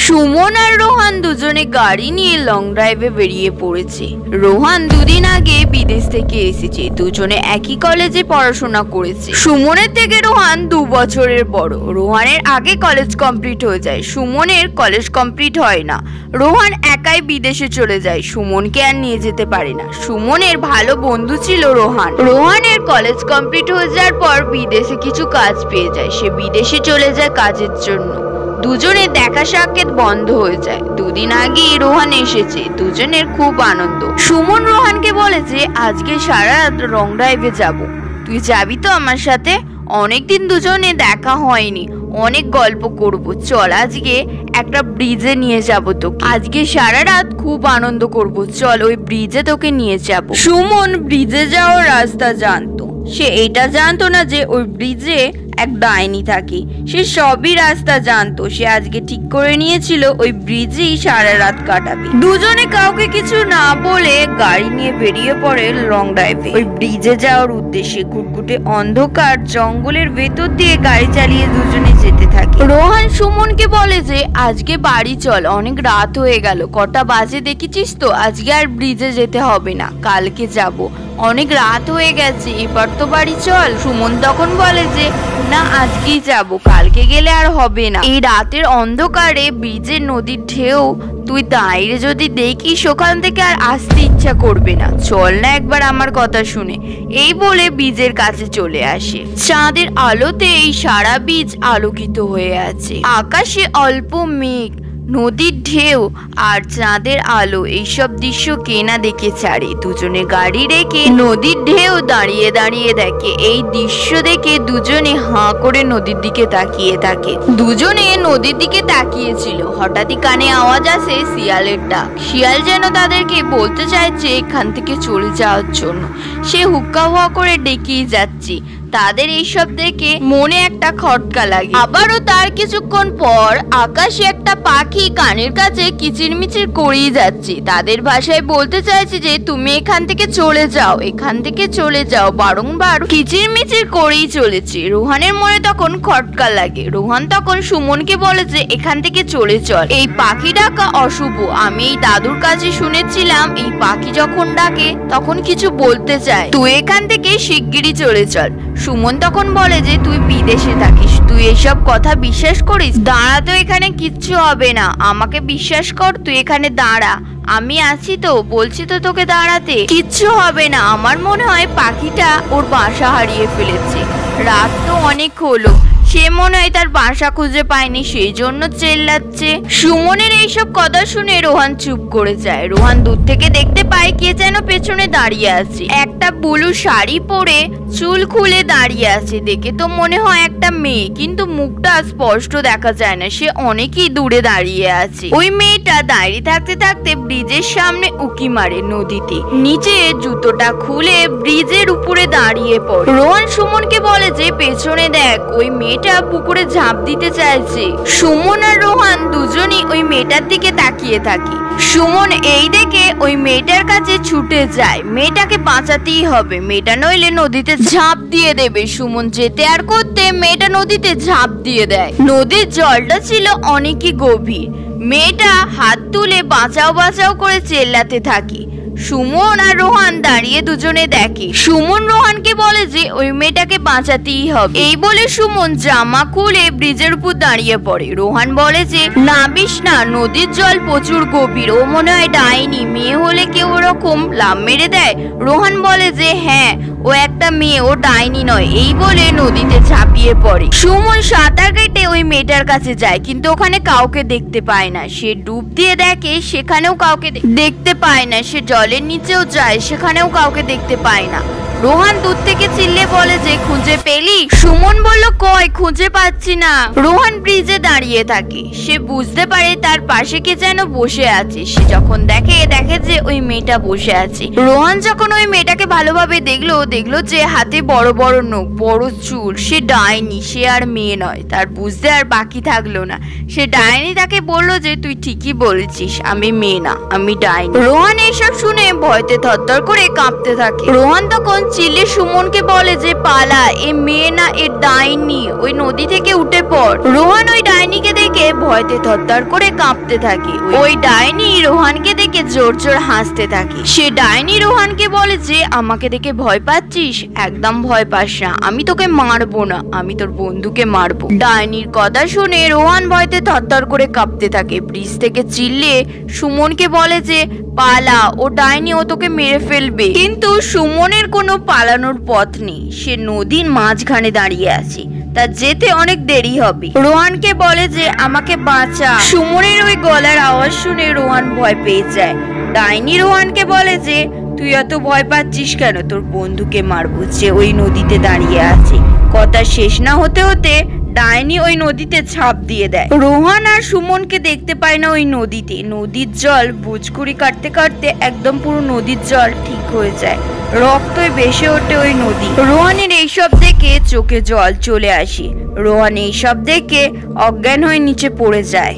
সুমন আর রোহান দুজনে গাড়ি নিয়ে লং ড্রাইভে বেরিয়ে পড়েছে। রোহান দুদিন আগে বিদেশ থেকে এসেছে। দুজনে একই কলেজে পড়াশোনা করেছে। সুমনের থেকে রোহান 2 বছরের বড়। রোহানের আগে কলেজ কমপ্লিট হয়ে যায়, সুমনের কলেজ কমপ্লিট হয় না। রোহান একাই বিদেশে চলে যায়, সুমনকে আর নিয়ে যেতে পারে না। সুমনের ভালো বন্ধু ছিল রোহান। রোহানের কলেজ কমপ্লিট হয়ে যাওয়ার পর বিদেশে কিছু কাজ পেয়ে যায়, সে বিদেশে চলে যায় কাজের জন্য। দুজনে দেখা সাক্ষাৎ বন্ধ হয়ে যায়। দুদিন আগে রোহান এসেছে, দুজনের খুব আনন্দ। সুমন রোহানকে বলেছে আজকে সারা রাত লং ড্রাইভে যাব, তুই যাবি তো আমার সাথে? অনেকদিন দুজনে দেখা হয়নি, অনেক গল্প করব, চল আজকে একটা ব্রিজে নিয়ে যাব তোকে, আজকে সারা রাত খুব আনন্দ করব, চল ওই ব্রিজে তোকে নিয়ে যাব। সুমন ব্রিজে যাওয়ার রাস্তা জানতো, সে এটা জানতো না যে ওই ব্রিজে এক ডাইনি থাকে। সে সবই রাস্তা জানতো। সে আজকে ঠিক করে নিয়েছিল ওই ব্রিজেই সারা রাত কাটাবে। দুজনে কাউকে কিছু না বলে গাড়ি নিয়ে বেরিয়ে পড়ে লং ড্রাইভে ওই ব্রিজে যাওয়ার উদ্দেশ্যে। ঘুটঘুটে অন্ধকার জঙ্গলের ভেতর দিয়ে গাড়ি চালিয়ে দুজনে যেতে থাকে। রোহান সুমনকে বলে যে আজকে বাড়ি চল, অনেক রাত হয়ে গেল, কটা বাজে দেখেছিস তো, আজকে আর ব্রিজে যেতে হবে না, কালকে যাব, অনেক রাত হয়ে গেছে, এবার তো বাড়ি চল। সুমন তখন বলে যে না আজকেই যাব, কালকে গেলে আর হবে না। এই রাতের অন্ধকারে ব্রিজের নদীর ঢেউ তুই দাঁড়িয়ে যদি দেখিস ওখান থেকে আর আসতে ইচ্ছা করবে না, চল না একবার আমার কথা শুনে। এই বলে ব্রিজের কাছে চলে আসে। চাঁদের আলোতে এই সারা ব্রিজ আলোকিত হয়ে আছে। আকাশে অল্প মেঘ, নদীর ঢেউ আর চাঁদের আলো, এইসব দৃশ্য কে না দেখে ছাড়ে। দুজনে গাড়ি রেখে নদীর ঢেউ দাঁড়িয়ে দাঁড়িয়ে দেখে। এই দৃশ্য দেখে দুজনে হাঁ করে নদীর দিকে তাকিয়ে থাকে। দুজনে নদীর দিকে তাকিয়েছিল, হঠাৎই কানে আওয়াজ আসে শিয়ালের ডাক। শিয়াল যেন তাদেরকে বলতে চাইছে এখান থেকে চলে যাওয়ার জন্য। সে হুক্কা হুয়া করে ডেকেই যাচ্ছে। তাদের এইসব দেখে মনে একটা খটকা লাগে। আবারও তার কিছুক্ষণ পর আকাশে একটা পাখি কানের কাছে কিচিরমিচির করেই যাচ্ছে। তাদের ভাষায় বলতে চাইছে যে তুমি এখান থেকে চলে যাও, এখান থেকে চলে যাও, বারংবার কিচিরমিচির করেই চলেছে। রোহানের মনে তখন খটকা লাগে। রোহান তখন সুমনকে বলে যে এখান থেকে চলে চল, এই পাখি ডাকা অশুভ। আমি এই দাদুর কাছে শুনেছিলাম এই পাখি যখন ডাকে তখন কিছু বলতে চায়, তুই এখান থেকে শিগগিরই চলে চল। সুমন তখন বলে যে তুই বিদেশে থাকিস, তুই এসব কথা বিশ্বাস করিস? দাঁড়া তো, এখানে কিচ্ছু হবে না, আমাকে বিশ্বাস কর, তুই এখানে দাঁড়া, আমি আছি তো, বলছি তো তোকে দাঁড়াতে, কিচ্ছু হবে না। আমার মনে হয় পাখিটা ওর বাসা হারিয়ে ফেলেছে, রাত তো অনেক হলো, সে মনে হয় তার বাসা খুঁজে পায়নি, সেই জন্য চেল্লাচ্ছে। সুমনের এইসব কথা শুনে রোহান চুপ করে যায়। রোহান দূর থেকে দেখতে পায় কে যেন পেছনে দাঁড়িয়ে আছে, একটা ব্লু শাড়ি পরে চুল খুলে দাঁড়িয়ে আছে। দেখে তো মনে হয় একটা মেয়ে, কিন্তু মুখটা স্পষ্ট দেখা যায় না, সে অনেকই দূরে দাঁড়িয়ে আছে। ওই মেয়েটা দাঁড়িয়ে থাকতে থাকতে ব্রিজের সামনে উকি মারে নদীতে, নিচে জুতোটা খুলে ব্রিজের উপরে দাঁড়িয়ে পড়ে। রোহান সুমনকে বলে যে পেছনে দেখ, ওই মেয়েটা পুকুরে ঝাঁপ দিতে চাইছে। সুমন আর রোহান দুজনই ওই মেয়েটার দিকে তাকিয়ে থাকে। সুমন এই দেখে ওই মেয়েটার কাছে ছুটে যায়, মেয়েটাকে বাঁচাতেই হবে, মেয়েটা নইলে নদীতে ঝাঁপ দিয়ে দেবে। সুমন যেতে আর করতে মেয়েটা নদীতে ঝাঁপ দিয়ে দেয়। নদীর জলটা ছিল অনেকই গভীর। মেয়েটা হাত তুলে বাঁচাও বাঁচাও করে চেল্লাতে থাকে। সুমন আর রোহান দাঁড়িয়ে দুজনে দেখে। সুমন রোহানকে বলে যে ওই মেয়েটাকে বাঁচাতেই হবে। এই বলে সুমন জামা খুলে ব্রিজের উপর দাঁড়িয়ে পড়ে। রোহান বলে যে নাবিস না, নদীর জল প্রচুর গভীর, ও মনে হয় ডাইনি, মেয়ে হলে কেউ ওরকম লাফ মেরে দেয়। রোহান বলে যে হ্যাঁ, ও একটা মেয়ে, ও ডাইনি নয়। এই বলে নদীতে ঝাঁপিয়ে পড়ে। সুমন সাঁতার কেটে ওই মেয়েটার কাছে যায়, কিন্তু ওখানে কাউকে দেখতে পায় না। সে ডুব দিয়ে দেখে, সেখানেও কাউকে দেখতে পায় না। সে জলের নিচেও যায়, সেখানেও কাউকে দেখতে পায় না। রোহান দূর থেকে চিল্লে বলে যে খুঁজে পেলি? সুমন বলল কই, খুঁজে পাচ্ছি না। রোহান ব্রিজে দাঁড়িয়ে থাকে। সে বুঝতে পারে তার পাশে কে যেন বসে আছে। সে যখন দেখে যে ওই মেয়েটা বসে আছে। রোহান যখন ওই মেয়েটাকে ভালোভাবে দেখলো যে হাতে বড় বড় নখ, বড় চুল, সে ডাইনি, সে আর মেয়ে নয়। তার বুঝতে আর বাকি থাকলো না। সে ডাইনি তাকে বলল যে তুই ঠিকই বলেছিস, আমি মেয়ে না, আমি ডাইনি। রোহান এইসব শুনে ভয়তে থরথর করে কাঁপতে থাকে। রোহান তখন চিল্লে সুমনকে বলে যে পালা, এ মেয়ে না, এ ডাইনি, ওই নদী থেকে উঠে পড়। রোহান ওই ডাইনিকে দেখে ভয়তে থরথর করে কাঁপতে থাকে। ওই ডাইনি রোহানকে দেখে জোর জোর হাসতে থাকে। সে ডাইনি রোহানকে বলে যে আমাকে দেখে ভয় পাচ্ছিস? একদম ভয় পাস না, আমি তোকে মারবো না, আমি তোর বন্ধুকে মারবো। ডাইনির কথা শুনে রোহান ভয়তে থরথর করে কাঁপতে থাকে। ব্রিজ থেকে চিল্লে সুমনকে বলে যে পালা, ও ডাইনি, ও তোকে মেরে ফেলবে। কিন্তু সুমনের কোনো পালানোর পথ নেই, সে নদীর মাঝখানে দাঁড়িয়ে আছে, তার যেতে অনেক দেরি হবে। রোহানকে বলে যে আমাকে বাঁচা। সুমনের ওই গলার আওয়াজ শুনে রোহান ভয় পেয়ে যায়। ডাইনি রোহানকে বলে যে তুই এত ভয় পাচ্ছিস কেন? তোর বন্ধুকে মারবো, যে ওই নদীতে দাঁড়িয়ে আছে। কথা শেষ না হতে হতে ডাইনি ওই নদীতে ঝাঁপ দিয়ে দেয়। রোহান আর সুমনকে দেখতে পায় না ওই নদীতে। নদীর জল বুঝকুড়ি কাটতে কাটতে একদম পুরো নদীর জল ঠিক হয়ে যায়, রক্তই ভেসে ওঠে ওই নদী। রোহানের এইসব দেখে চোখে জল চলে আসে। রোহান এইসব দেখে অজ্ঞান হয়ে নিচে পড়ে যায়।